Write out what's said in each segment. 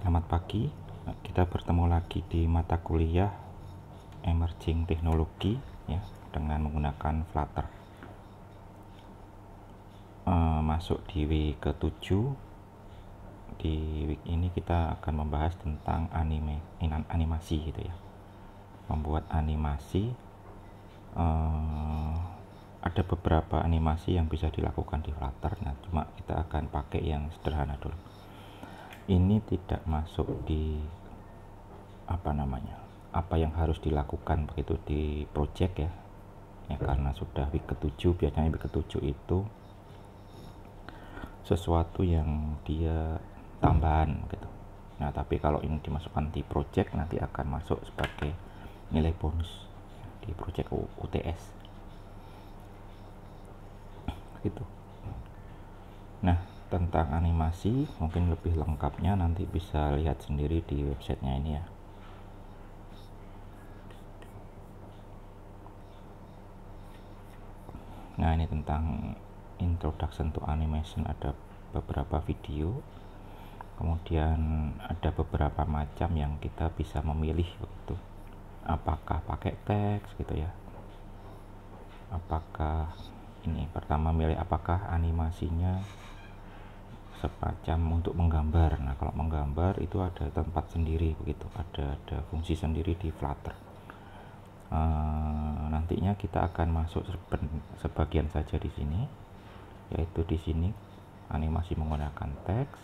Selamat pagi, kita bertemu lagi di mata kuliah Emerging Teknologi ya, dengan menggunakan Flutter. Masuk di week ke-7. Di week ini kita akan membahas tentang animasi gitu ya. Membuat animasi, ada beberapa animasi yang bisa dilakukan di Flutter. Nah, cuma kita akan pakai yang sederhana dulu. Ini tidak masuk di apa yang harus dilakukan begitu di project ya, karena sudah week ke-7. Biasanya week ke-7 itu sesuatu yang dia tambahan gitu. Nah, tapi kalau ini dimasukkan di project nanti akan masuk sebagai nilai bonus di project UTS gitu. Nah, tentang animasi mungkin lebih lengkapnya nanti bisa lihat sendiri di websitenya ini ya. Nah, ini tentang introduction to animation, ada beberapa video, kemudian ada beberapa macam yang kita bisa memilih begitu. Apakah pakai teks gitu ya, apakah ini pertama milih apakah animasinya semacam untuk menggambar. Nah, kalau menggambar itu ada tempat sendiri begitu, ada fungsi sendiri di Flutter. Nantinya kita akan masuk sebagian saja di sini, yaitu di sini animasi menggunakan teks,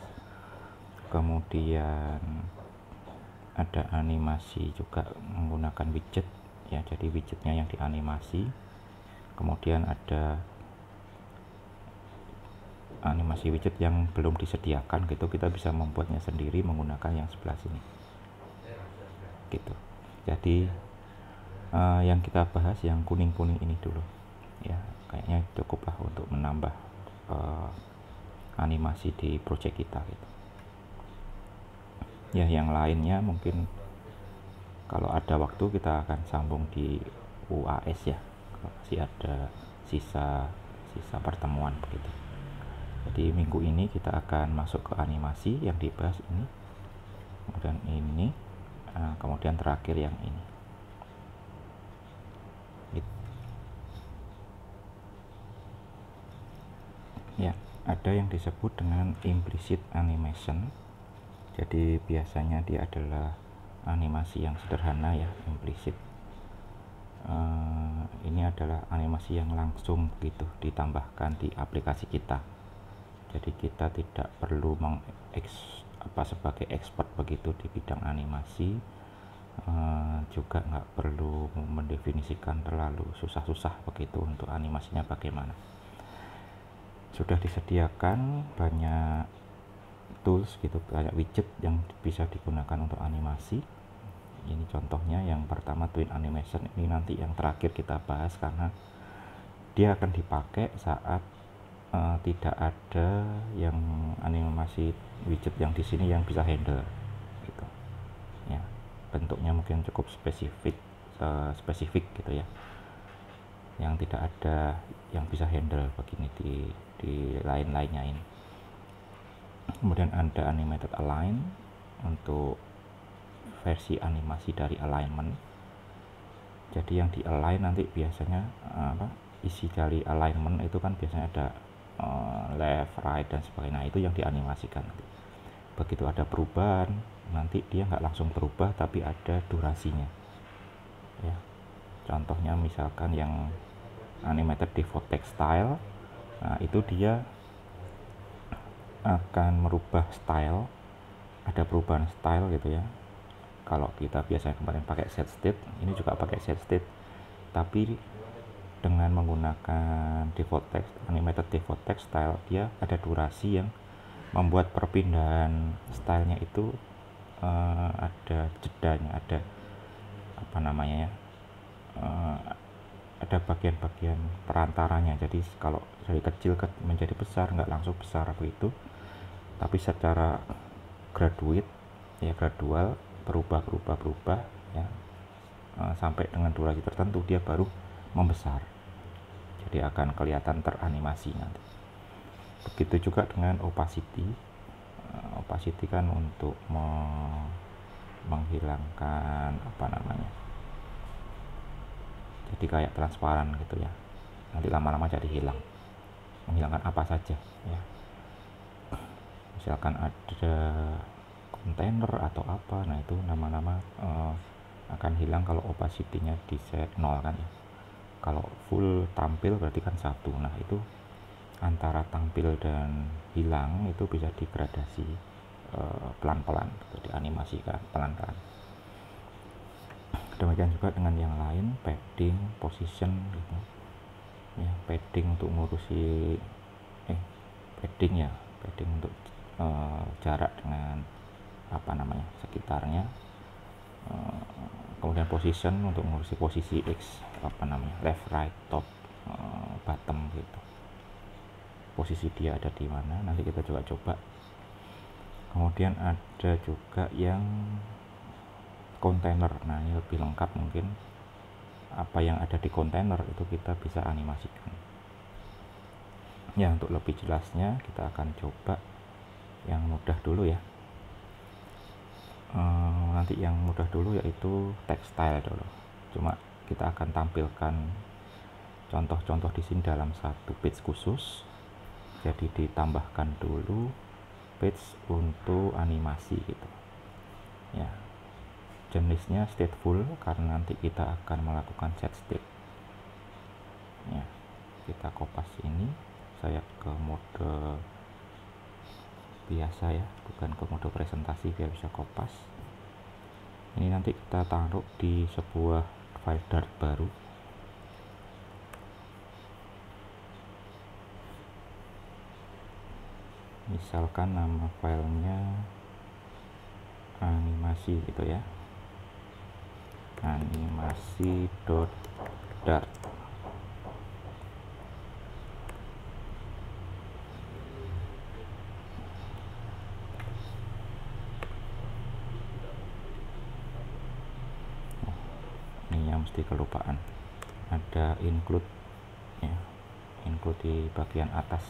kemudian ada animasi juga menggunakan widget ya, jadi widgetnya yang dianimasi, kemudian ada animasi widget yang belum disediakan gitu, kita bisa membuatnya sendiri menggunakan yang sebelah sini gitu. Jadi yang kita bahas yang kuning-kuning ini dulu ya, kayaknya cukuplah untuk menambah animasi di project kita gitu ya. Yang lainnya mungkin kalau ada waktu kita akan sambung di UAS ya, kalau masih ada sisa pertemuan begitu. Jadi minggu ini kita akan masuk ke animasi yang dibahas ini, kemudian ini, kemudian terakhir yang ini gitu. Ya, ada yang disebut dengan implicit animation. Jadi biasanya dia adalah animasi yang sederhana ya, implicit. Ini adalah animasi yang langsung gitu ditambahkan di aplikasi kita. Jadi kita tidak perlu sebagai expert begitu di bidang animasi, juga nggak perlu mendefinisikan terlalu susah-susah begitu untuk animasinya bagaimana. Sudah disediakan banyak tools gitu, kayak widget yang bisa digunakan untuk animasi. Ini contohnya, yang pertama Twin Animation, ini nanti yang terakhir kita bahas karena dia akan dipakai saat tidak ada yang animasi widget yang di sini yang bisa handle gitu ya. Bentuknya mungkin cukup spesifik gitu ya, yang tidak ada yang bisa handle begini di lain-lainnya ini. Kemudian ada animated align untuk versi animasi dari alignment. Jadi yang di align nanti biasanya isi dari alignment itu kan biasanya ada left, right dan sebagainya. Nah, itu yang dianimasikan. Begitu ada perubahan, nanti dia nggak langsung berubah tapi ada durasinya ya. Contohnya misalkan yang animated default text style, nah itu dia akan merubah style, ada perubahan style gitu ya. Kalau kita biasanya kemarin pakai set state, ini juga pakai set state, tapi dengan menggunakan default text, animated default text style, dia ada durasi yang membuat perpindahan stylenya itu ada jedanya, ada ada bagian-bagian perantaranya. Jadi kalau dari kecil menjadi besar, nggak langsung besar begitu, tapi secara gradual berubah ya, sampai dengan durasi tertentu dia baru membesar, jadi akan kelihatan teranimasi nanti. Begitu juga dengan opacity, opacity kan untuk menghilangkan apa namanya, jadi kayak transparan gitu ya, nanti lama-lama jadi hilang, menghilangkan apa saja ya, misalkan ada kontainer atau apa, nah itu nama-nama akan hilang kalau opacity-nya di set 0 kan ya. Kalau full tampil berarti kan 1. Nah itu antara tampil dan hilang itu bisa digradasi pelan-pelan, gitu, dianimasikan pelan-pelan. Demikian juga dengan yang lain, padding, position gitu ya, padding untuk ngurusi padding ya, padding untuk jarak dengan apa namanya sekitarnya, kemudian position untuk ngurusi posisi X, apa namanya, left, right, top, bottom gitu, posisi dia ada di mana, nanti kita coba. Kemudian ada juga yang kontainer, nah ini lebih lengkap, mungkin apa yang ada di kontainer itu kita bisa animasikan ya. Untuk lebih jelasnya kita akan coba yang mudah dulu ya. Nanti yang mudah dulu yaitu textile dulu, cuma kita akan tampilkan contoh-contoh di sini dalam satu page khusus, jadi ditambahkan dulu page untuk animasi gitu ya. Jenisnya stateful karena nanti kita akan melakukan set state ya. Kita kopas ini, saya ke mode biasa ya, bukan ke mode presentasi biar bisa kopas. Ini nanti kita taruh di sebuah file Dart baru. Misalkan nama filenya animasi gitu ya, animasi.dart. Ini yang mesti kelupaan, ada include ya, include di bagian atas.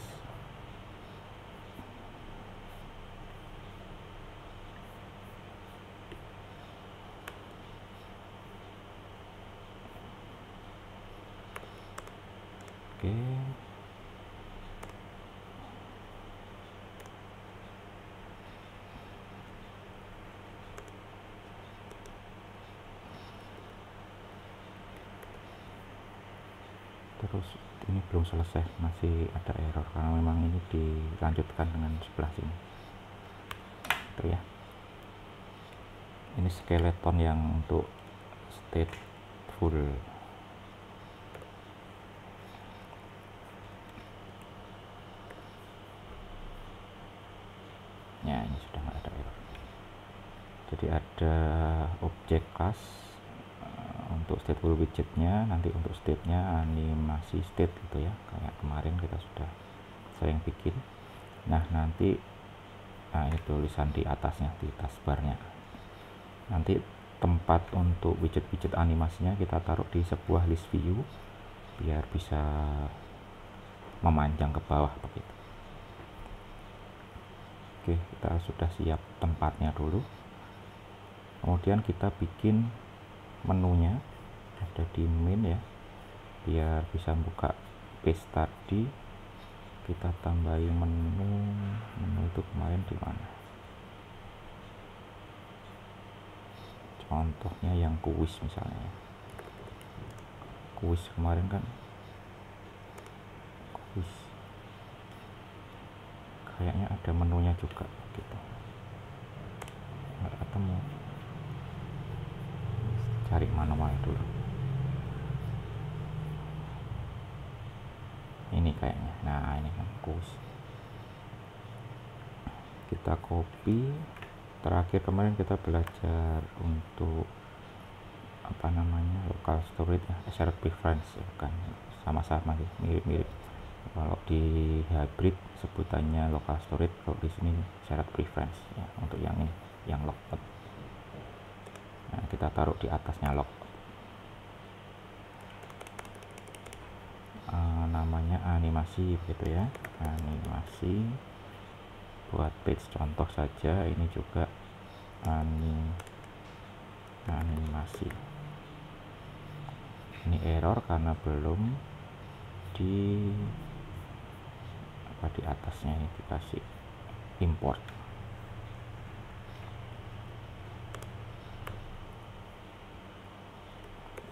Oke, terus ini belum selesai, masih ada error karena memang ini dilanjutkan dengan sebelah sini itu ya. Ini skeleton yang untuk stateful ya, ini sudah nggak ada error. Jadi ada objek class untuk stateful widgetnya, nanti untuk state-nya animasi state gitu ya, kayak kemarin kita sudah sering bikin. Nah nanti ini tulisan di atasnya, di taskbarnya, nanti tempat untuk widget-widget animasinya kita taruh di sebuah list view biar bisa memanjang ke bawah begitu. Oke, kita sudah siap tempatnya dulu. Kemudian kita bikin menunya, ada di main ya, biar bisa buka page tadi. Kita tambahin menu itu kemarin di mana, contohnya yang kuis misalnya, kuis kemarin kan, kuis kayaknya ada menunya juga gitu, nggak ketemu, cari manual dulu. Ini kayaknya, nah ini kan kuis, kita copy. Terakhir kemarin kita belajar untuk apa namanya, local storage ya, shared preference ya, kan sama-sama sih, mirip-mirip. Kalau di hybrid sebutannya local storage, kalau di sini shared preference ya, untuk yang ini, yang logout. Nah, kita taruh di atasnya logout. Namanya animasi gitu ya, animasi. buat page contoh saja. Ini juga animasi. Ini error karena belum di atasnya ini dikasih import.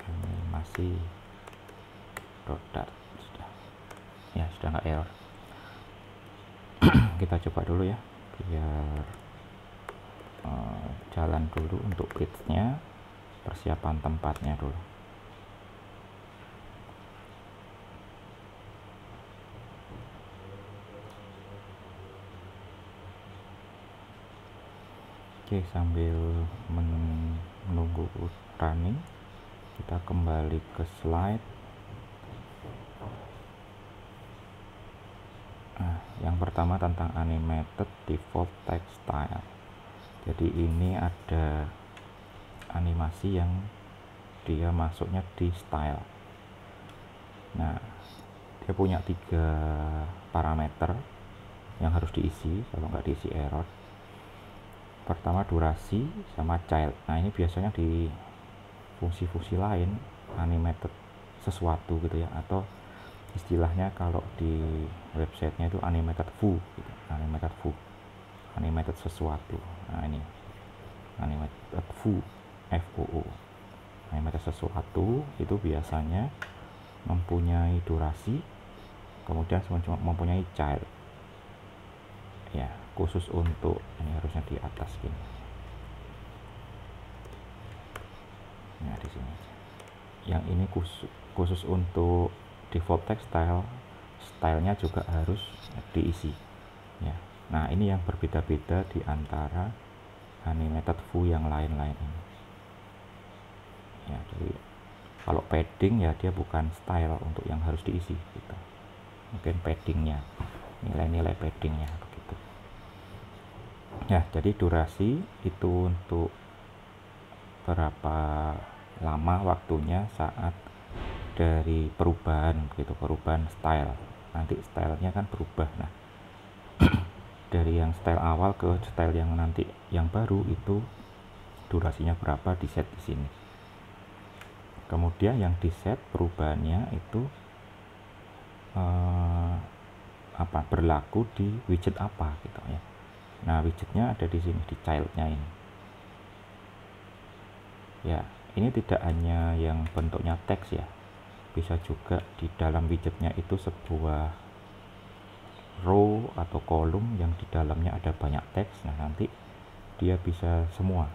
Animasi produk sudah nggak error. Kita coba dulu ya, biar jalan dulu untuk page-nya, persiapan tempatnya dulu. Oke, sambil menunggu running, kita kembali ke slide. Nah, yang pertama tentang animated default text style. Jadi ini ada animasi yang dia masuknya di style. Nah, dia punya 3 parameter yang harus diisi, kalau nggak diisi error. Pertama durasi sama child. Nah, ini biasanya di fungsi-fungsi lain animated sesuatu gitu ya, atau istilahnya kalau di websitenya itu animated foo gitu. Animated sesuatu. Nah, ini animated foo, FOO. Animated sesuatu itu biasanya mempunyai durasi, kemudian mempunyai child ya, khusus untuk ini harusnya di atas gini. Nah, di sini yang ini khusus untuk default text stylenya juga harus diisi ya. Nah, ini yang berbeda-beda di antara animated foo yang lain-lain ini ya. Jadi kalau padding ya dia bukan style untuk yang harus diisi gitu. Mungkin paddingnya, nilai-nilai paddingnya begitu ya. Jadi durasi itu untuk berapa lama waktunya saat dari perubahan gitu, perubahan style. Nanti stylenya kan berubah. Nah, dari yang style awal ke style yang nanti yang baru itu durasinya berapa di set di sini. Kemudian yang di set perubahannya itu berlaku di widget apa gitu ya. Nah, widgetnya ada di sini, di childnya ini ya. Ini tidak hanya yang bentuknya teks ya, bisa juga di dalam widgetnya itu sebuah row atau kolom yang di dalamnya ada banyak teks. Nah, nanti dia bisa semua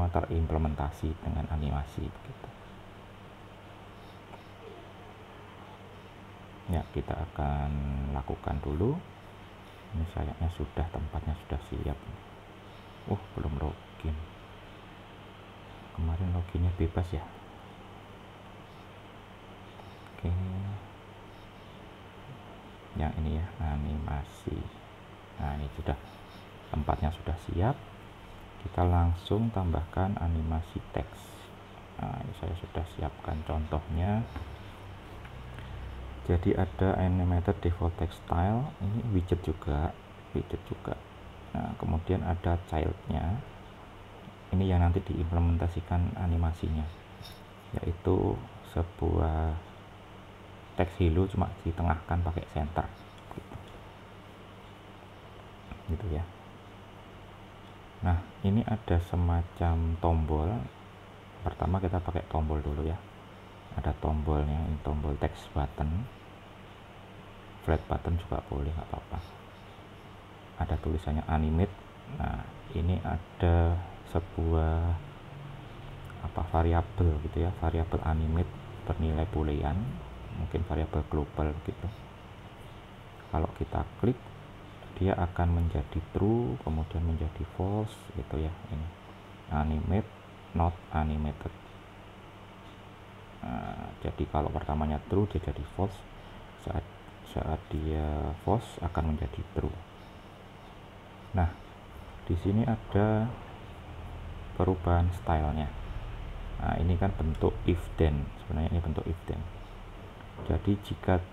terimplementasi dengan animasi begitu ya. Kita akan lakukan dulu. Ini sayangnya tempatnya sudah siap. Belum login. Kemarin loginnya bebas ya. Oke, yang ini ya, animasi. Nah, ini sudah tempatnya sudah siap. Kita langsung tambahkan animasi teks. Nah, ini saya sudah siapkan contohnya. Jadi ada animated default text style, ini widget juga. Nah, kemudian ada childnya. Ini yang nanti diimplementasikan animasinya, yaitu sebuah teks hello cuma ditengahkan pakai center gitu ya. Nah, ini ada semacam tombol. Pertama kita pakai tombol dulu ya. Ada tombolnya, ini tombol text button, flat button juga boleh, nggak apa-apa. Ada tulisannya animate. Nah, ini ada sebuah variabel gitu ya, variabel animate bernilai boolean, mungkin variabel global gitu. Kalau kita klik, dia akan menjadi true, kemudian menjadi false gitu ya. Ini animate, not animated. Nah, jadi kalau pertamanya true dia jadi false, saat dia false akan menjadi true. Nah, di sini ada perubahan stylenya. Nah, ini kan bentuk if then, sebenarnya ini bentuk if then. Jadi jika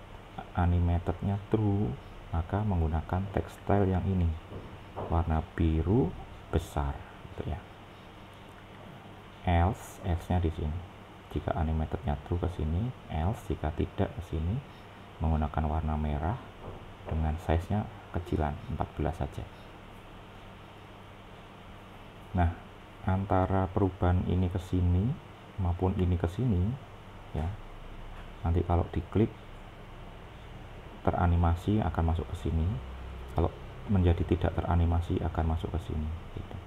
animatednya true, maka menggunakan text style yang ini. warna biru besar gitu ya. Else nya di sini. Jika animatednya true ke sini, else jika tidak ke sini menggunakan warna merah dengan size-nya kecilan 14 saja. Nah, antara perubahan ini ke sini maupun ini ke sini ya. Nanti kalau diklik teranimasi akan masuk ke sini. Kalau menjadi tidak teranimasi akan masuk ke sini gitu.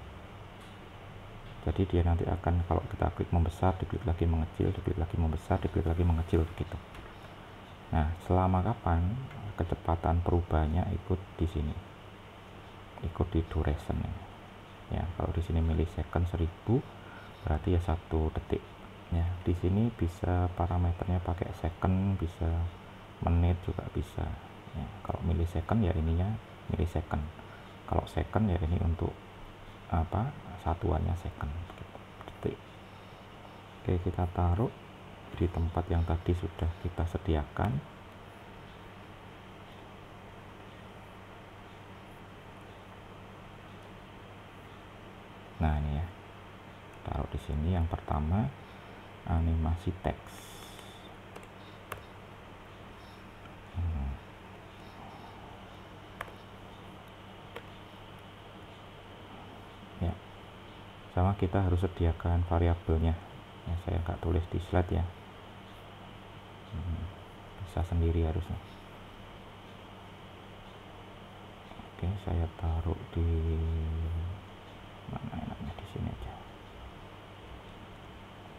Jadi dia nanti akan, kalau kita klik membesar, diklik lagi mengecil, diklik lagi membesar, diklik lagi mengecil begitu. Nah, selama kapan kecepatan perubahannya ikut di sini, ikut di duration ya. Kalau di sini milisecond 1000 berarti ya 1 detik ya. Di sini bisa parameternya pakai second, bisa menit juga bisa ya. Kalau milisecond ya ininya milisecond, kalau second ya ini untuk apa, satuannya second gitu, detik. Oke, kita taruh di tempat yang tadi sudah kita sediakan. Nah, ini ya, taruh di sini. Yang pertama animasi teks. Ya, sama kita harus sediakan variabelnya ya, saya nggak tulis di slide ya. Bisa sendiri harusnya. Oke, saya taruh di mana enaknya, di sini aja,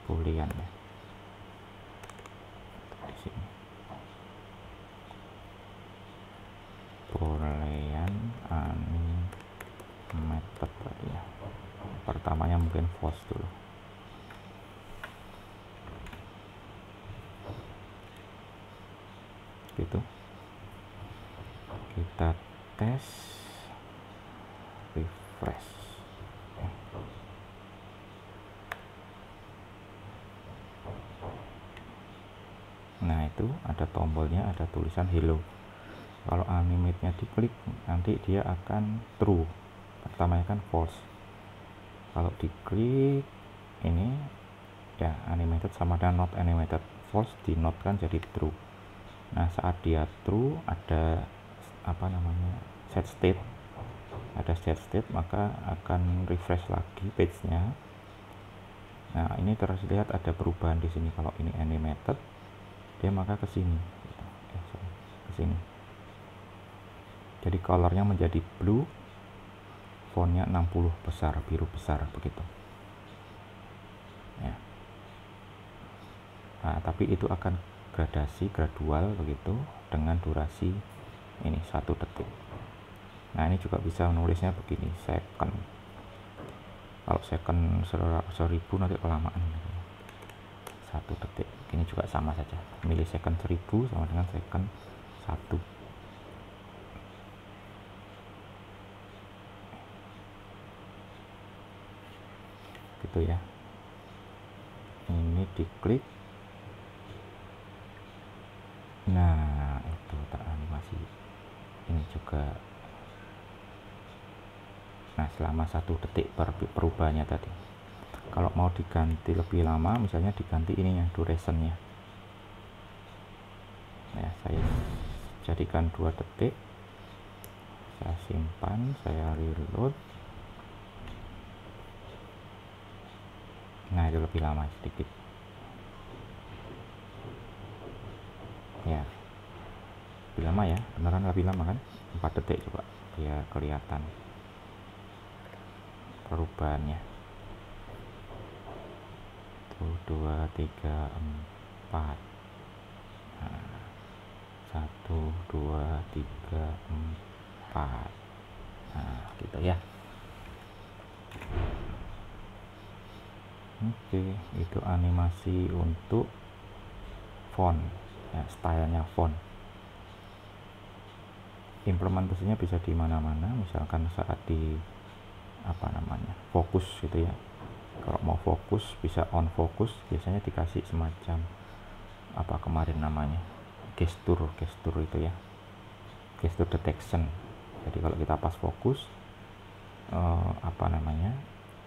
boolean ya, di sini boolean animated tadi ya. Pertamanya mungkin false dulu. Gitu. Kita tes, refresh. Nah, itu ada tombolnya, ada tulisan hello. Kalau animate-nya diklik nanti dia akan true. Pertamanya kan false. Kalau diklik ini ya animated sama dengan not animated. False di not kan jadi true. Nah, saat dia true ada apa namanya, set state. Ada set state, maka akan refresh lagi page-nya. Nah, ini terlihat ada perubahan di sini. Kalau ini animated, dia maka ke sini. Ke sini. Jadi colornya menjadi blue, fontnya 60 besar, biru besar begitu. Ya. Nah, tapi itu akan gradasi, gradual begitu, dengan durasi ini 1 detik. Nah, ini juga bisa nulisnya begini, second. Kalau second 1000 nanti kelamaan. 1 detik. Ini juga sama saja. Milisecond 1000 sama dengan second 1. Gitu ya. Ini diklik. Nah, itu teranimasi. Ini juga. Nah, selama 1 detik perubahannya tadi. Kalau mau diganti lebih lama, misalnya diganti ininya, durationnya ya, saya jadikan 2 detik, saya simpan, saya reload. Nah, itu lebih lama sedikit ya, lebih lama ya, beneran lebih lama kan, 4 detik. Coba biar kelihatan perubahannya. 1, 2, 3, 4. Nah, 1, 2, 3, 4. Nah, gitu ya. Oke, itu animasi untuk font ya, stylenya font. Implementasinya bisa di mana-mana, misalkan saat di apa namanya, fokus gitu ya. Kalau mau fokus bisa on fokus, biasanya dikasih semacam apa kemarin namanya, gestur itu ya, gestur detection. Jadi kalau kita pas fokus apa namanya,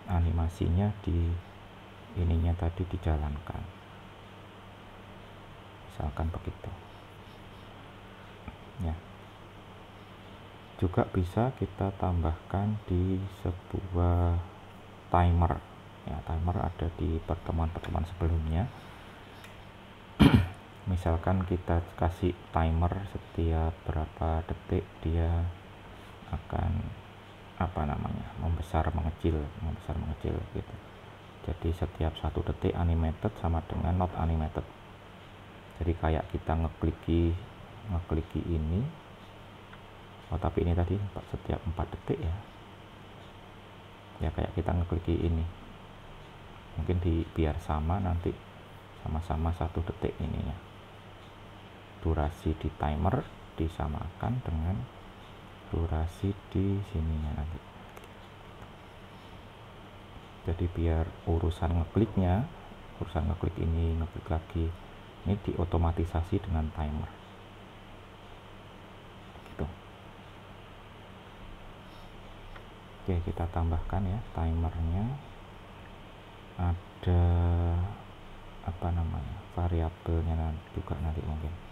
animasinya di ininya tadi dijalankan, misalkan begitu ya. Juga bisa kita tambahkan di sebuah timer ya. Timer ada di pertemuan-pertemuan sebelumnya. Misalkan kita kasih timer setiap berapa detik dia akan apa namanya, membesar mengecil gitu. Jadi setiap 1 detik animated sama dengan not animated. Jadi kayak kita ngekliki ini. Oh tapi ini tadi setiap 4 detik ya. Ya kayak kita ngekliki ini. Mungkin biar sama nanti sama-sama 1 detik ininya. Durasi di timer disamakan dengan durasi di sininya nanti. Jadi biar urusan ngeklik ini, ngeklik lagi, ini diotomatisasi dengan timer gitu. Oke, kita tambahkan ya timernya. Ada apa namanya, variabelnya juga nanti mungkin.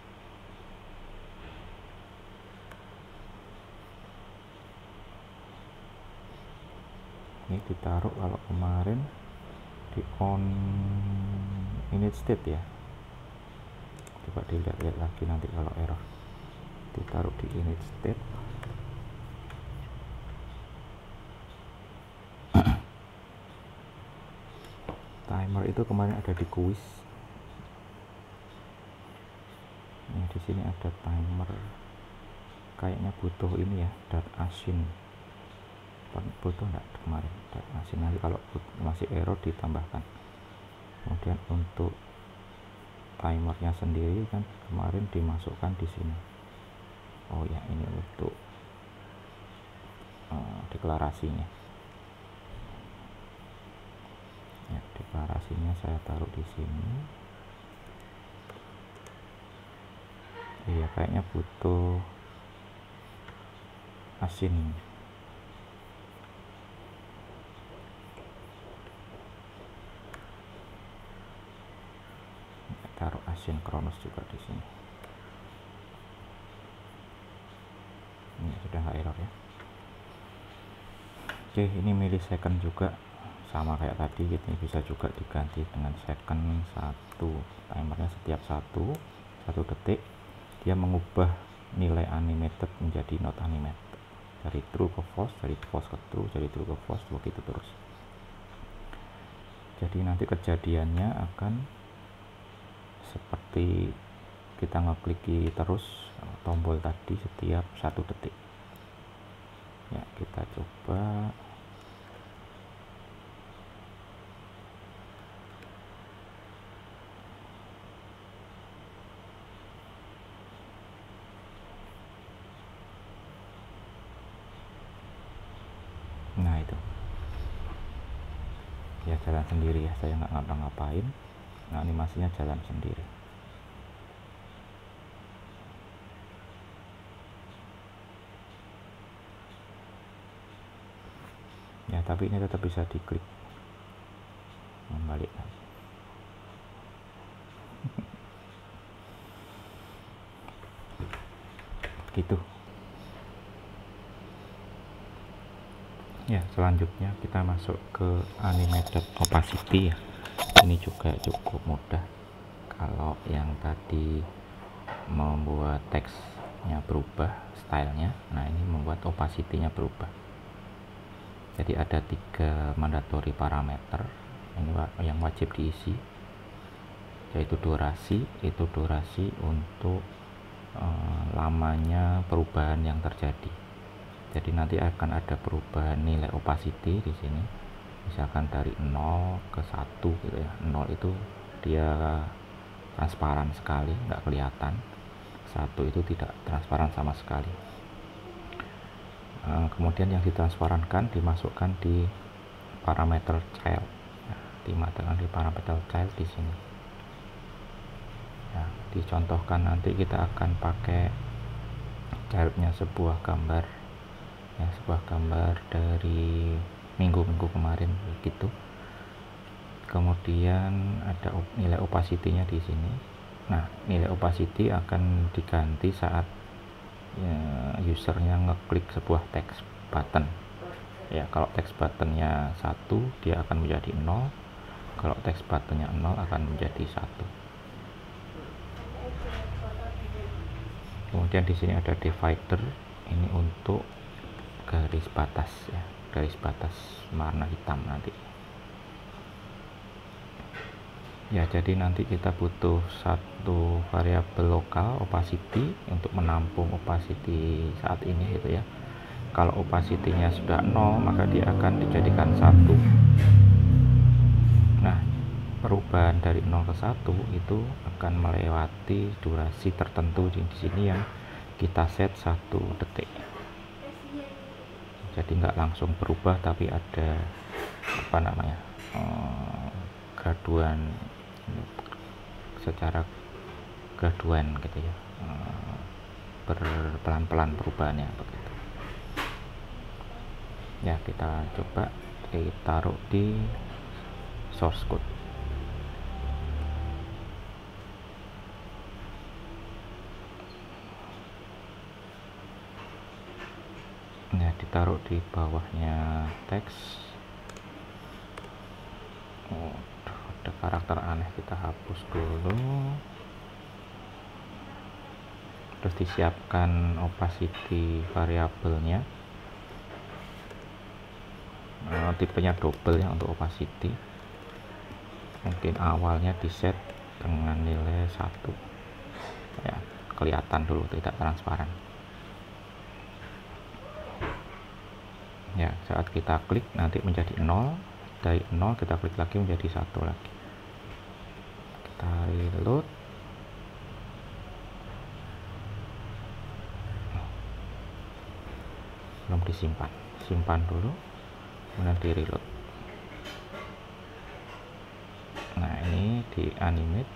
Ini ditaruh kalau kemarin di on init state ya. Coba dilihat lagi nanti kalau error. Ditaruh di init state. Timer itu kemarin ada di quiz. Ini di sini ada timer. Kayaknya butuh ini ya, .async. Butuh enggak kemarin .async? Nanti kalau masih error ditambahkan. Kemudian untuk timernya sendiri kan kemarin dimasukkan di sini. Oh ya, ini untuk deklarasinya. Ya, deklarasinya saya taruh di sini. Iya, kayaknya butuh async. Taruh asinkronus juga di sini. Ini sudah nggak error ya. Oke, ini millisecond juga sama kayak tadi gitu. Bisa juga diganti dengan second 1. Timernya setiap 1 detik dia mengubah nilai animated menjadi not animated, dari true ke false, dari false ke true, dari true ke false, begitu terus. Jadi nanti kejadiannya akan seperti kita ngekliki terus tombol tadi setiap 1 detik ya. Kita coba. Nah itu ya, jalan sendiri ya, saya nggak ngapa-ngapain. Nah, animasinya jalan sendiri. Ya, tapi ini tetap bisa diklik membalik gitu ya. Selanjutnya kita masuk ke animated opacity ya. Ini juga cukup mudah. Kalau yang tadi membuat teksnya berubah stylenya, nah ini membuat opacity-nya berubah. Jadi ada 3 mandatory parameter ini yang wajib diisi, yaitu durasi. Itu durasi untuk lamanya perubahan yang terjadi. Jadi nanti akan ada perubahan nilai opacity di sini. Misalkan dari 0 ke 1 gitu ya. 0 itu dia transparan sekali, nggak kelihatan. 1 itu tidak transparan sama sekali. Kemudian yang ditransparankan dimasukkan di parameter child. Nah, dimasukkan di parameter child di sini. Nah, dicontohkan nanti kita akan pakai childnya sebuah gambar ya, sebuah gambar dari minggu-minggu kemarin begitu. Kemudian ada nilai opacity-nya di sini. Nah, nilai opacity akan diganti saat ya, usernya ngeklik sebuah text button. Ya, kalau text buttonnya 1, dia akan menjadi 0. Kalau text buttonnya 0 akan menjadi 1. Kemudian di sini ada divider, ini untuk garis batas ya, garis batas warna hitam nanti. Ya, jadi nanti kita butuh satu variabel lokal opacity untuk menampung opacity saat ini gitu ya. Kalau opacity-nya sudah 0, maka dia akan dijadikan 1. Nah, perubahan dari 0 ke 1 itu akan melewati durasi tertentu di sini yang kita set 1 detik. Jadi nggak langsung berubah, tapi ada apa namanya, graduan, secara graduan gitu ya, berpelan-pelan perubahannya begitu ya. Kita coba taruh di source code. Nah, ditaruh di bawahnya teks. Ada karakter aneh, kita hapus dulu. Terus disiapkan opacity variabelnya, tipenya double ya untuk opacity. Mungkin awalnya di set dengan nilai 1 ya, kelihatan dulu, tidak transparan ya. Saat kita klik nanti menjadi 0, dari 0 kita klik lagi menjadi 1 lagi. Kita reload. Belum disimpan, simpan dulu, kemudian di reload. Nah, ini di animate,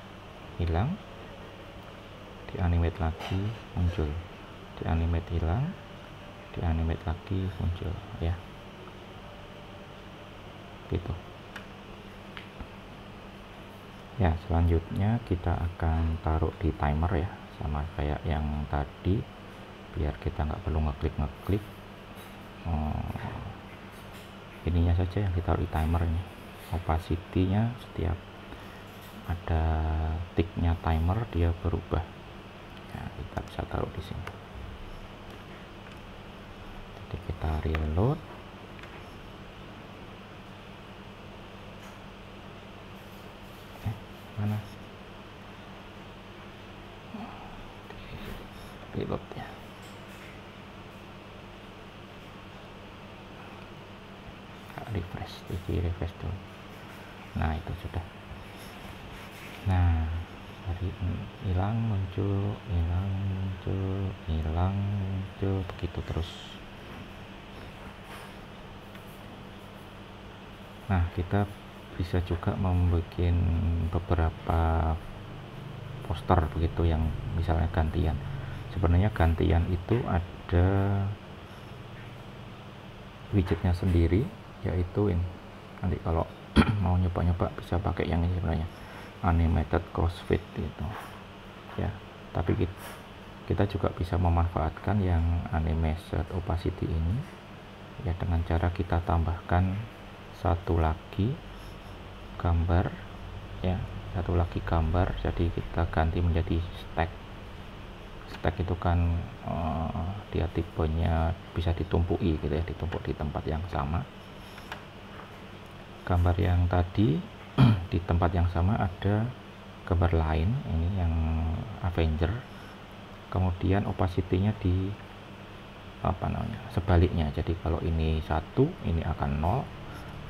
hilang, di animate lagi, muncul, di animate, hilang, di animate lagi, muncul ya gitu ya. Selanjutnya kita akan taruh di timer ya, sama kayak yang tadi, biar kita nggak perlu ngeklik ininya saja yang ditaruh di timer ini. Opacity-nya setiap ada ticknya timer dia berubah ya, kita bisa taruh di sini. Jadi kita reload. Mana reload ya. Refresh dulu. Nah, itu sudah. Nah, dari hilang muncul, hilang muncul, hilang muncul, begitu terus. Nah, kita bisa juga membuat beberapa poster begitu yang misalnya gantian. Sebenarnya gantian itu ada widgetnya sendiri, yaitu ini. Nanti kalau mau nyoba-nyoba bisa pakai yang ini, sebenarnya animated crossfade gitu ya. Tapi kita juga bisa memanfaatkan yang animated opacity ini ya, dengan cara kita tambahkan satu lagi gambar ya, satu lagi gambar. Jadi kita ganti menjadi stack. Stack itu kan dia tipenya bisa ditumpuki gitu ya, ditumpuk di tempat yang sama. Gambar yang tadi di tempat yang sama ada gambar lain, ini yang Avenger. Kemudian opacity-nya di apa namanya, sebaliknya. Jadi kalau ini 1, ini akan 0.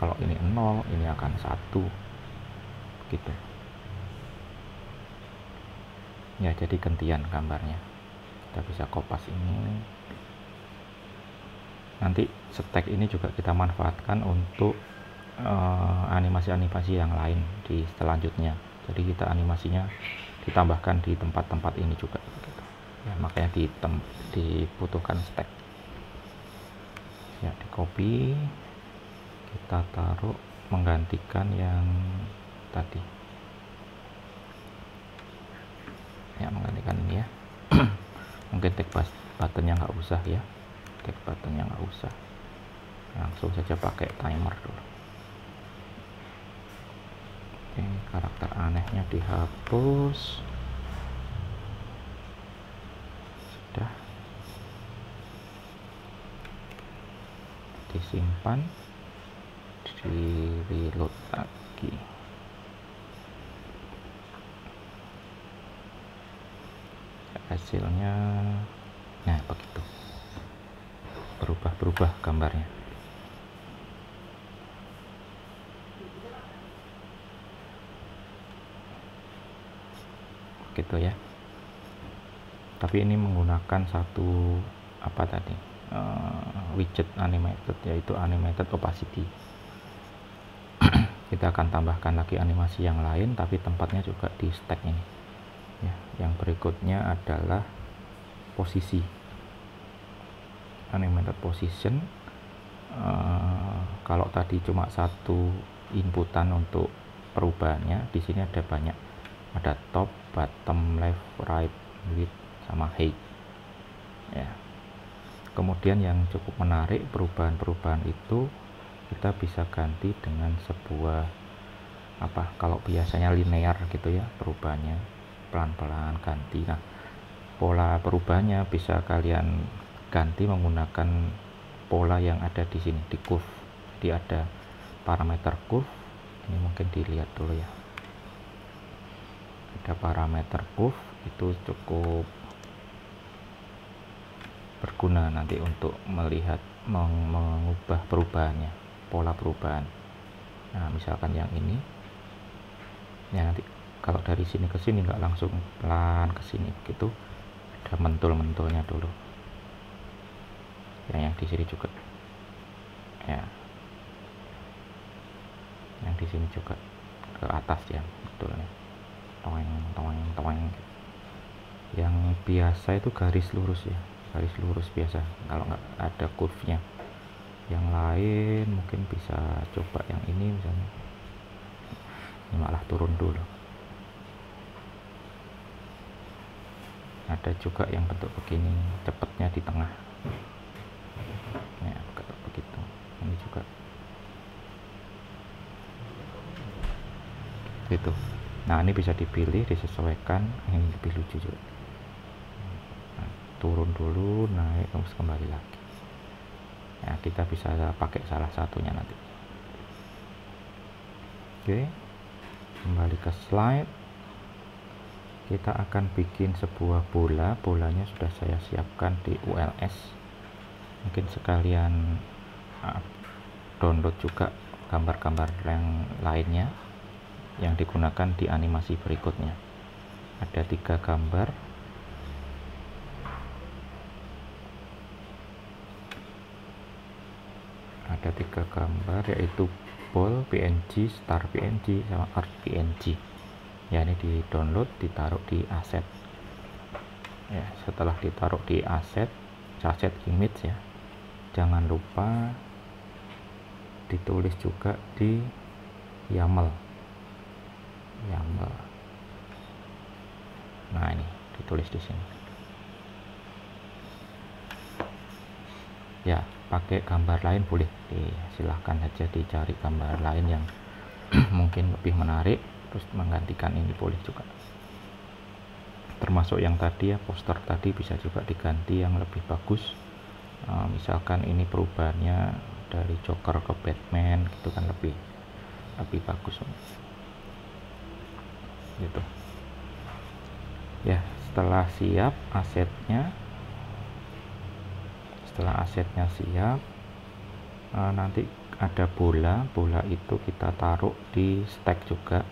Kalau ini 0, ini akan 1 gitu ya. Jadi gantian gambarnya. Kita bisa kopas ini. Nanti stack ini juga kita manfaatkan untuk animasi-animasi yang lain di selanjutnya. Jadi kita animasinya ditambahkan di tempat-tempat ini juga gitu ya, makanya dibutuhkan stack. copy, kita taruh menggantikan yang tadi ya, menggantikan ini ya. Mungkin tag buttonnya nggak usah ya, tag buttonnya nggak usah, langsung saja pakai timer dulu. Oke, karakter anehnya dihapus, sudah, disimpan, di reload lagi. Hasilnya nah begitu, berubah gambarnya gitu ya. Tapi ini menggunakan satu apa tadi, widget animated, yaitu animated opacity. Kita akan tambahkan lagi animasi yang lain, tapi tempatnya juga di stack ini ya. Yang berikutnya adalah posisi, animated position. Kalau tadi cuma satu inputan untuk perubahannya, di sini ada banyak, ada top, bottom, left, right, width, sama height ya. Kemudian yang cukup menarik, perubahan-perubahan itu kita bisa ganti dengan sebuah apa, kalau biasanya linear gitu ya perubahannya, pelan-pelan ganti. Nah, pola perubahannya bisa kalian ganti menggunakan pola yang ada di sini di curve. Jadi ada parameter curve, ini mungkin dilihat dulu ya, ada parameter curve, itu cukup berguna nanti untuk melihat mengubah perubahannya, pola perubahan. Nah, misalkan yang ini ya, nanti kalau dari sini ke sini nggak langsung pelan ke sini gitu, ada mentul-mentulnya dulu. Yang di sini juga ya, yang di sini juga ke atas ya, betul nih, toeng. Yang biasa itu garis lurus ya, garis lurus biasa kalau nggak ada curve-nya. Yang lain mungkin bisa coba yang ini misalnya, ini malah turun dulu. Ada juga yang bentuk begini, cepatnya di tengah ya, begitu. Ini juga gitu. Nah, ini bisa dipilih, disesuaikan. Ini lebih lucu juga, nah, turun dulu, naik, terus kembali lagi ya. Kita bisa pakai salah satunya nanti. Oke, kembali ke slide. Kita akan bikin sebuah bola. Bolanya sudah saya siapkan di ULS. Mungkin sekalian download juga gambar-gambar yang lainnya yang digunakan di animasi berikutnya. Ada 3 gambar. Ada 3 gambar, yaitu ball PNG, star PNG, sama earth PNG. Ya, ini di download, ditaruh di aset ya. Setelah ditaruh di aset image ya, jangan lupa ditulis juga di YAML. Nah, ini ditulis di sini ya. Pakai gambar lain boleh, silahkan saja dicari gambar lain yang mungkin lebih menarik, terus menggantikan ini boleh juga. Termasuk yang tadi ya, poster tadi bisa juga diganti yang lebih bagus. Misalkan ini perubahannya dari Joker ke Batman gitu kan, lebih bagus gitu ya. Setelah siap asetnya, siap, nanti ada bola itu kita taruh di stack juga.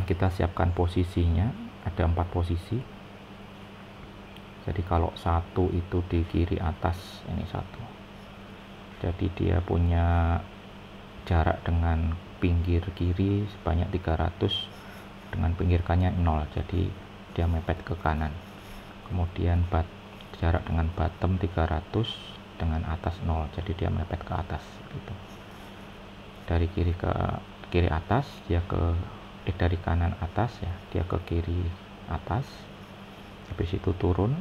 Kita siapkan posisinya, ada 4 posisi. Jadi kalau satu itu di kiri atas, ini 1, jadi dia punya jarak dengan pinggir kiri sebanyak 300, dengan pinggir kanannya 0, jadi dia mepet ke kanan. Kemudian jarak dengan bottom 300, dengan atas 0, jadi dia mepet ke atas gitu. Dari kiri ke kiri atas dia ke dari kanan atas ya, dia ke kiri atas, habis itu turun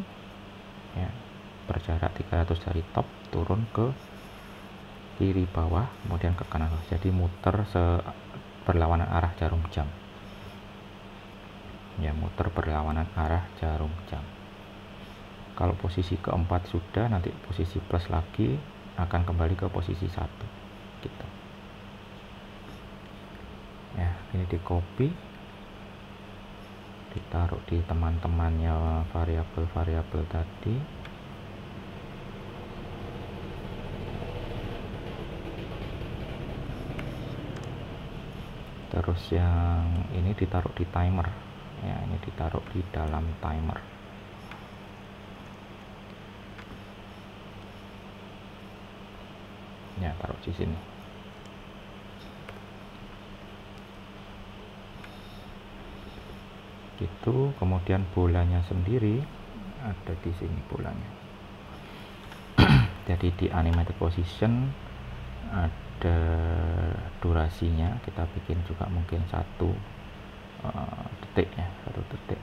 ya, berjarak 300 dari top, turun ke kiri bawah, kemudian ke kanan bawah. Jadi muter berlawanan arah jarum jam ya, muter berlawanan arah jarum jam. Kalau posisi keempat sudah, nanti posisi plus lagi akan kembali ke posisi 1 gitu ya. Ini di copy, ditaruh di teman-temannya variabel-variabel tadi. Terus yang ini ditaruh di timer ya, ini ditaruh di dalam timer. Ya, taruh di sini. Gitu, kemudian bolanya sendiri ada di sini bolanya. Jadi di animated position ada durasinya, kita bikin juga mungkin 1 detik ya, 1 detik.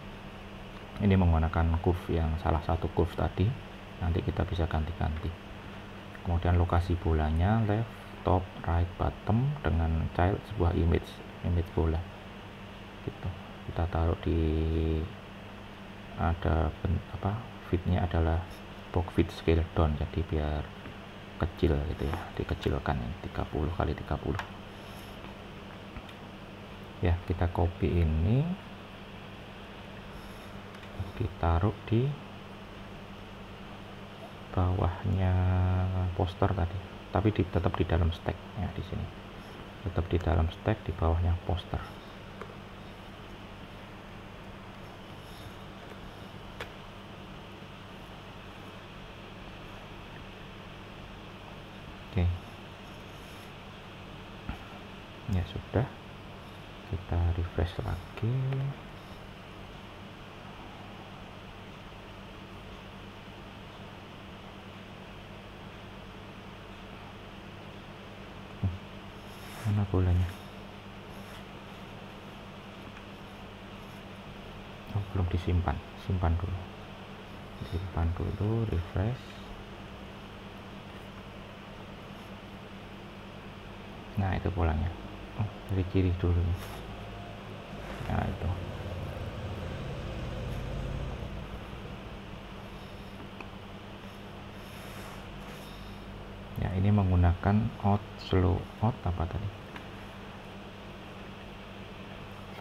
Ini menggunakan curve yang salah satu curve tadi, nanti kita bisa ganti-ganti. Kemudian lokasi bolanya left, top, right, bottom dengan child sebuah image bola gitu. Kita taruh di ada fitnya adalah box fit scale down, jadi biar kecil gitu ya, dikecilkan 30 kali 30 ya. Kita copy ini, ditaruh di bawahnya poster tadi, tapi tetap di dalam stack ya, di sini tetap di dalam stack, di bawahnya poster. Oke ya, sudah. Kita refresh lagi. Mana bolanya? Oh, belum disimpan. Simpan dulu, refresh. Nah, itu bolanya. Oh, dari kiri dulu. Nah, itu. Ya, ini menggunakan out, slow out, apa tadi?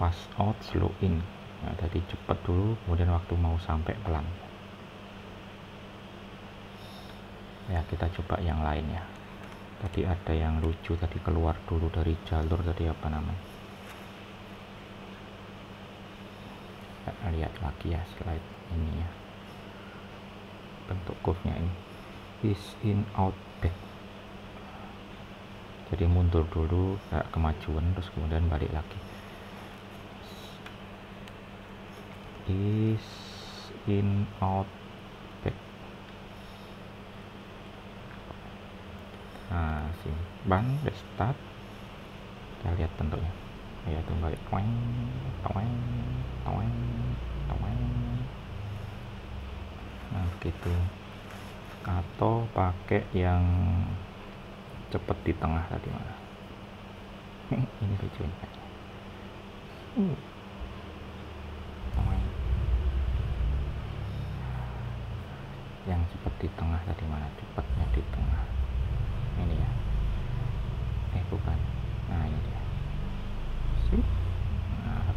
Fast out, slow in. Nah, tadi cepat dulu, kemudian waktu mau sampai pelan. Ya, kita coba yang lain ya. Tadi ada yang lucu, tadi keluar dulu dari jalur, tadi apa namanya? Kita lihat lagi ya slide ini ya, bentuk curve-nya ini is in out back, jadi mundur dulu kayak kemajuan, terus kemudian balik lagi. Is in out back. Nah, simpan, restart, kita lihat bentuknya ya, itu balik toeng toeng toeng toeng. Nah, begitu. Atau pakai yang cepet di tengah tadi mana? Ini lucu ini. Yang cepet di tengah tadi mana? Cepetnya di tengah. Ini ya. Bukan. Nah, ini dia. Nah,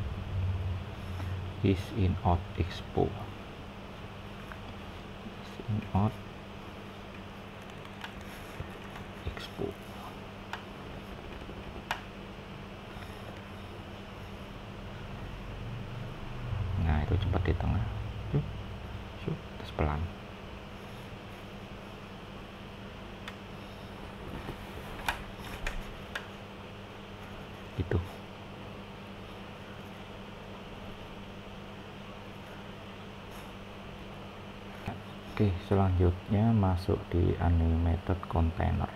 is in out expo. Is in out expo. Nah, itu cepat di tengah. Terus pelan. Gitu. Oke, selanjutnya masuk di animated container.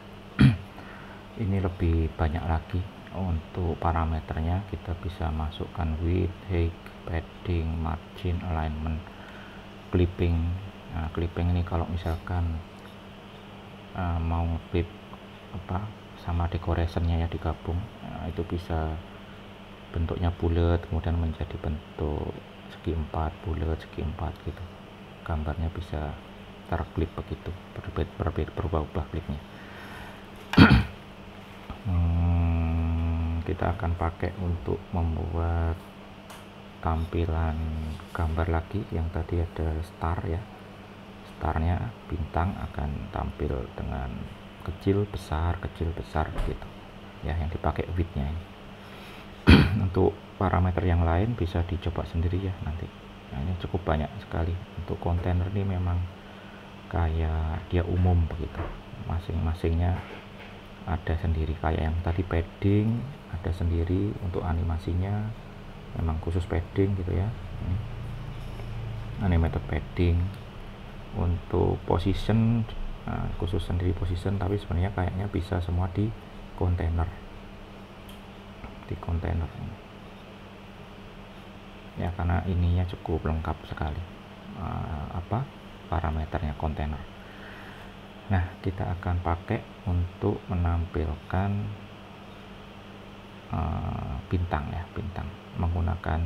Ini lebih banyak lagi untuk parameternya. Kita bisa masukkan width, height, padding, margin, alignment, clipping. Nah, clipping ini kalau misalkan mau clip sama decorationnya ya digabung, nah, itu bisa bentuknya bulat kemudian menjadi bentuk segi 4, bulat segi 4 gitu. Gambarnya bisa terklip begitu, berubah klipnya. Kita akan pakai untuk membuat tampilan gambar lagi. Yang tadi ada star ya, starnya bintang akan tampil dengan kecil besar gitu ya, yang dipakai widthnya ini. Untuk parameter yang lain bisa dicoba sendiri ya nanti. Nah, ini cukup banyak sekali. Untuk kontainer ini memang kayak dia umum begitu, masing-masingnya ada sendiri. Kayak yang tadi padding ada sendiri, untuk animasinya memang khusus padding gitu ya. Ini animated padding. Untuk position khusus sendiri position, tapi sebenarnya kayaknya bisa semua di kontainer ya, karena ininya cukup lengkap sekali parameternya kontainer. Nah, kita akan pakai untuk menampilkan bintang ya, bintang menggunakan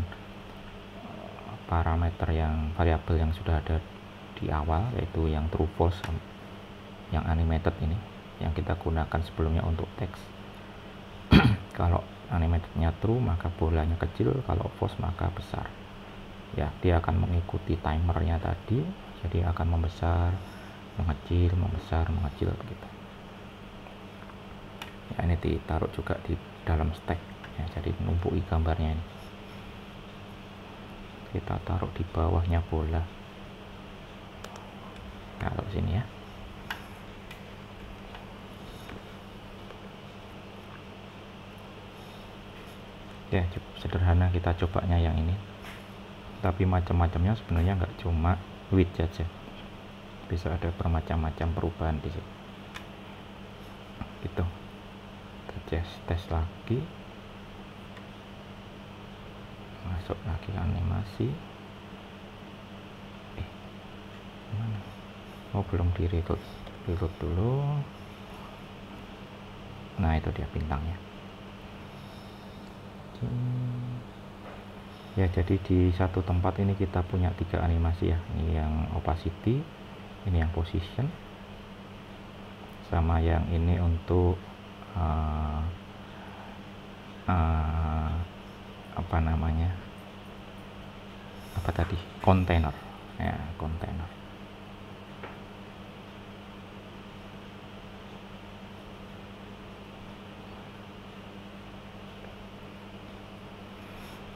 parameter yang variabel yang sudah ada di awal, yaitu yang true false, yang animated ini yang kita gunakan sebelumnya untuk teks. Kalau animatednya true maka bolanya kecil, kalau false maka besar ya. Dia akan mengikuti timernya tadi, jadi akan membesar mengecil begitu ya. Ini ditaruh juga di dalam stack ya, jadi menumpuk gambarnya ini. Kita taruh di bawahnya bola, taruh sini ya. Ya, cukup sederhana. Kita cobanya yang ini, tapi macam-macamnya sebenarnya nggak cuma width saja, bisa ada bermacam-macam perubahan di sini gitu. Kita tes lagi, masuk lagi animasi. Mana? Oh, belum di reload dulu. Nah, itu dia bintangnya ya. Jadi di satu tempat ini kita punya 3 animasi ya. Ini yang opacity, ini yang position, sama yang ini untuk kontainer ya, kontainer.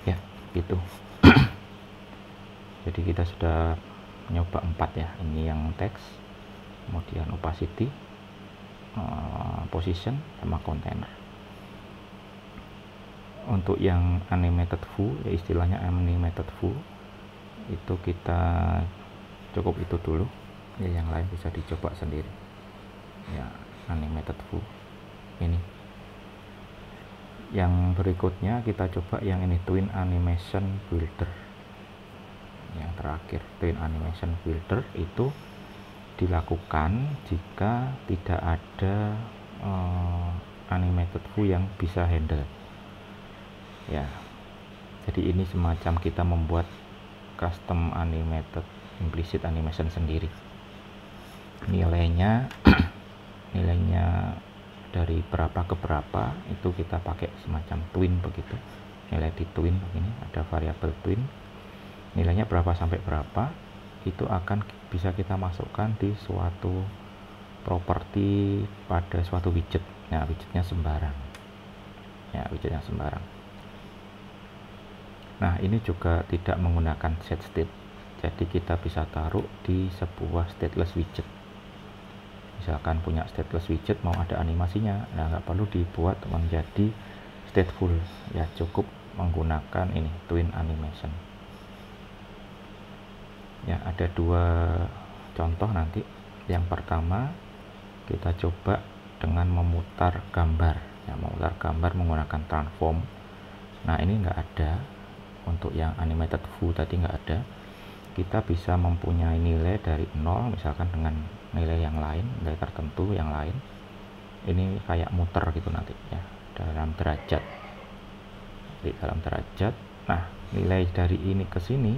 Ya gitu. Jadi kita sudah nyoba 4 ya. Ini yang teks, kemudian opacity, position, sama kontainer. Untuk yang animated view ya, istilahnya animated view, itu kita cukup itu dulu ya, yang lain bisa dicoba sendiri ya. Animated view ini. Yang berikutnya kita coba yang ini, twin animation builder. Yang terakhir, twin animation builder itu dilakukan jika tidak ada animated view yang bisa handle ya. Jadi ini semacam kita membuat custom animated implicit animation sendiri. Nilainya dari berapa ke berapa itu kita pakai semacam twin begitu. Nilai di twin begini, ada variabel twin, nilainya berapa sampai berapa, itu akan bisa kita masukkan di suatu properti pada suatu widget. Nah, widgetnya sembarang ya, widgetnya sembarang. Nah, ini juga tidak menggunakan set state, jadi kita bisa taruh di sebuah stateless widget. Misalkan punya stateless widget, mau ada animasinya, nah nggak perlu dibuat menjadi stateful ya, cukup menggunakan ini twin animation ya. Ada 2 contoh nanti. Yang pertama kita coba dengan memutar gambar ya, memutar gambar menggunakan transform. Nah ini nggak ada untuk yang animated view tadi, nggak ada. Kita bisa mempunyai nilai dari 0 misalkan dengan nilai yang lain, nilai tertentu yang lain. Ini kayak muter gitu nanti ya, dalam derajat, di dalam derajat. Nah nilai dari ini ke sini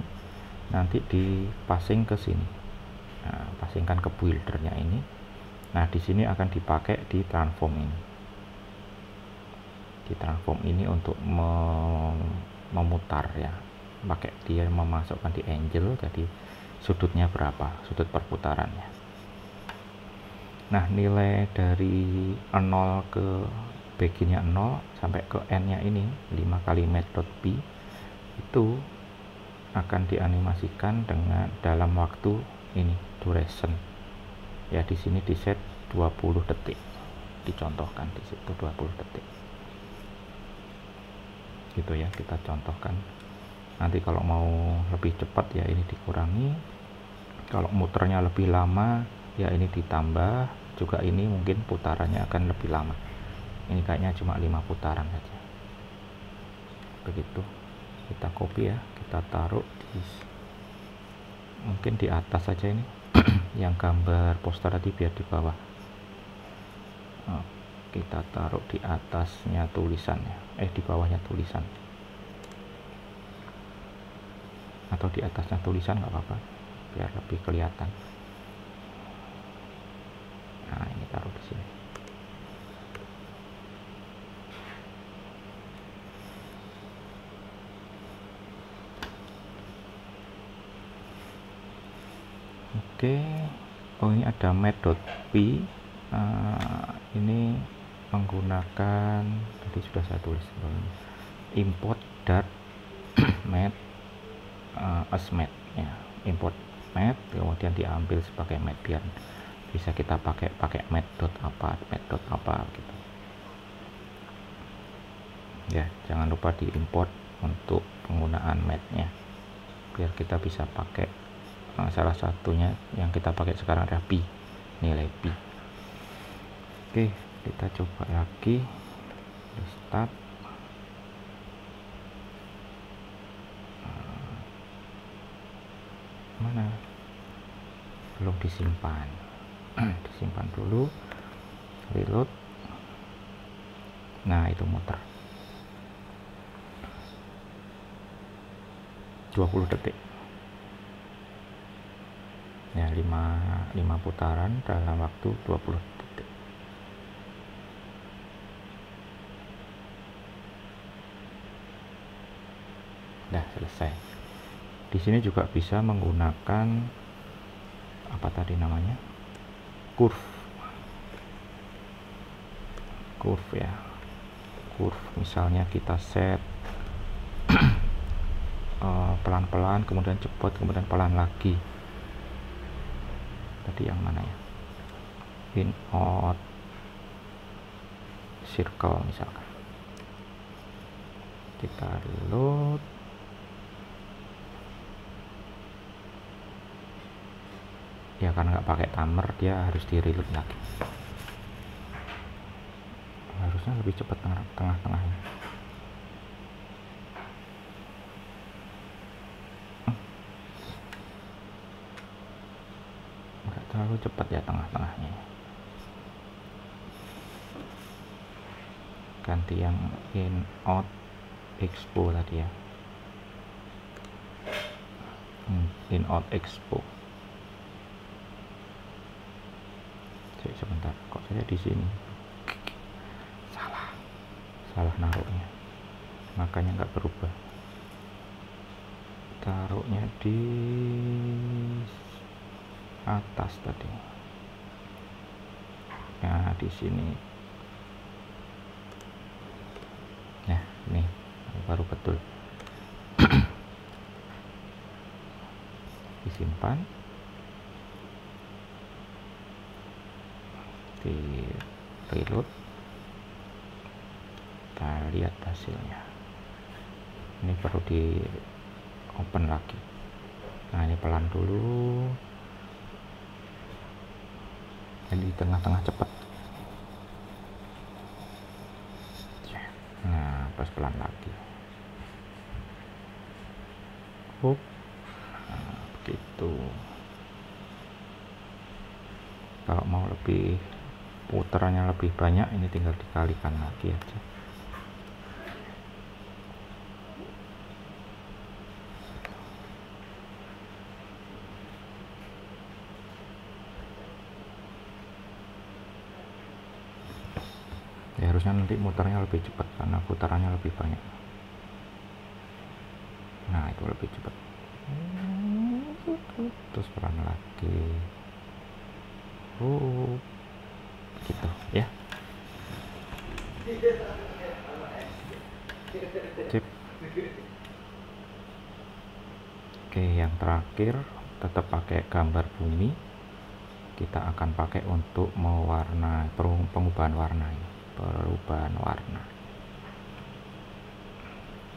nanti dipasing ke sini. Nah, pasingkan ke buildernya ini. Nah di sini akan dipakai di transform ini, di transform ini untuk memutar ya, pakai dia memasukkan di angle, jadi sudutnya berapa, sudut perputarannya. Nah nilai dari 0 ke beginnya 0 sampai ke n nya ini 5 kali mat.p itu akan dianimasikan dengan dalam waktu ini, duration ya. Di sini di set 20 detik, dicontohkan di situ 20 detik gitu ya, kita contohkan. Nanti kalau mau lebih cepat ya ini dikurangi, kalau muternya lebih lama ya ini ditambah juga, ini mungkin putarannya akan lebih lama. Ini kayaknya cuma 5 putaran saja. Begitu. Kita copy ya, kita taruh di, mungkin di atas saja ini. Yang gambar poster tadi biar di bawah. Nah, kita taruh di atasnya tulisannya, di bawahnya tulisan. Atau di atasnya tulisan nggak apa-apa, biar lebih kelihatan. Nah ini taruh di sini. Oke. Oh ini ada mat.p. Ini menggunakan, tadi sudah saya tulis import dart mat as mat ya, import mat kemudian diambil sebagai mat biar bisa kita pakai mat.apa gitu ya. Jangan lupa diimport untuk penggunaan matnya biar kita bisa pakai. Salah satunya yang kita pakai sekarang adalah pi, nilai pi. Oke, kita coba lagi, restart. Mana belum disimpan. Disimpan dulu, reload. Nah itu muter 20 detik ya, 5 putaran dalam waktu 20 detik. Nah selesai. Di sini juga bisa menggunakan apa tadi namanya, curve ya, curve. Misalnya kita set pelan-pelan, kemudian cepat, kemudian pelan lagi. Tadi yang mana ya, in out circle misalkan. Kita reload. Ya karena nggak pakai timer dia harus di reload lagi. Harusnya lebih cepat tengah-tengahnya. Nggak terlalu cepat ya tengah-tengahnya. Ganti yang in out expo tadi ya, in out expo. Sebentar, kok saya di sini salah naruhnya, makanya nggak berubah. Taruhnya di atas tadi. Nah di sini. Nah ini baru betul. Disimpan, di reload, kita lihat hasilnya. Ini perlu di open lagi. Nah ini pelan dulu, jadi di tengah-tengah cepat. Nah, press pelan lagi. Nah, begitu. Kalau mau lebih putarannya lebih banyak, ini tinggal dikalikan lagi aja. Ya, harusnya nanti muternya lebih cepat karena putarannya lebih banyak. Nah, itu lebih cepat. Terus pelan lagi. Gitu ya. Sip. Oke, yang terakhir tetap pakai gambar bumi. Kita akan pakai untuk mewarna pengubahan warna ini. Perubahan warna.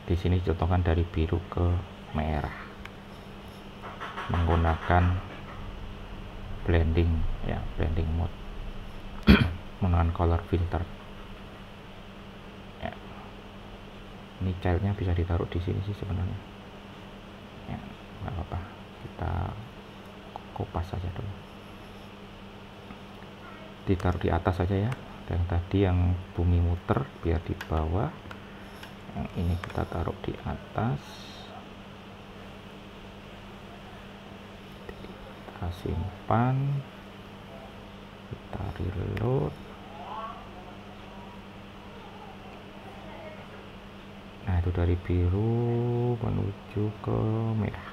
Di sini contohkan dari biru ke merah menggunakan blending ya, blending mode menggunakan color filter ya. Ini childnya bisa ditaruh di sini sih sebenarnya ya, nggak apa-apa, kita kopas saja dulu, ditaruh di atas saja ya. Dan tadi yang bumi muter biar di bawah, yang ini kita taruh di atas, kita simpan, kita reload. Nah, itu dari biru menuju ke merah.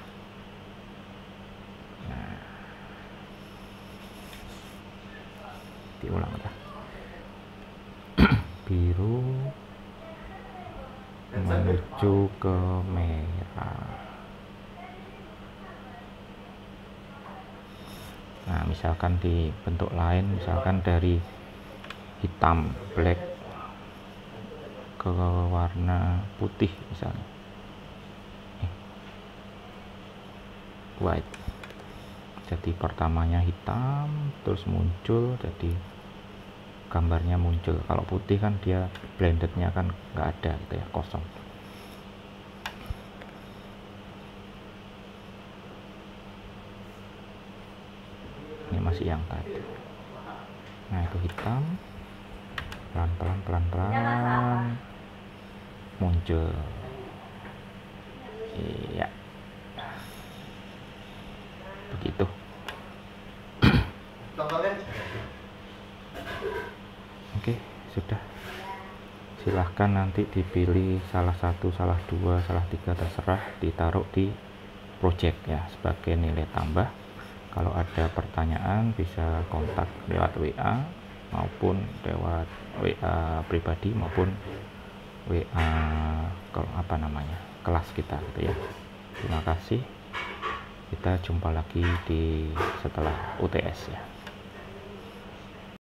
Nah, diulang ya. Biru menuju ke merah. Nah, misalkan di bentuk lain, misalkan dari hitam black ke warna putih misalnya, white. Jadi pertamanya hitam terus muncul, jadi gambarnya muncul. Kalau putih kan dia blendednya kan nggak ada gitu ya, kosong. Ini masih yang tadi. Nah, itu hitam, pelan-pelan muncul. Iya, begitu. Oke, sudah. Silahkan nanti dipilih salah satu, salah dua, salah tiga, terserah, ditaruh di project ya sebagai nilai tambah. Kalau ada pertanyaan bisa kontak lewat WA maupun lewat WA pribadi maupun WA kelas kita gitu ya. Terima kasih. Kita jumpa lagi di setelah UTS ya.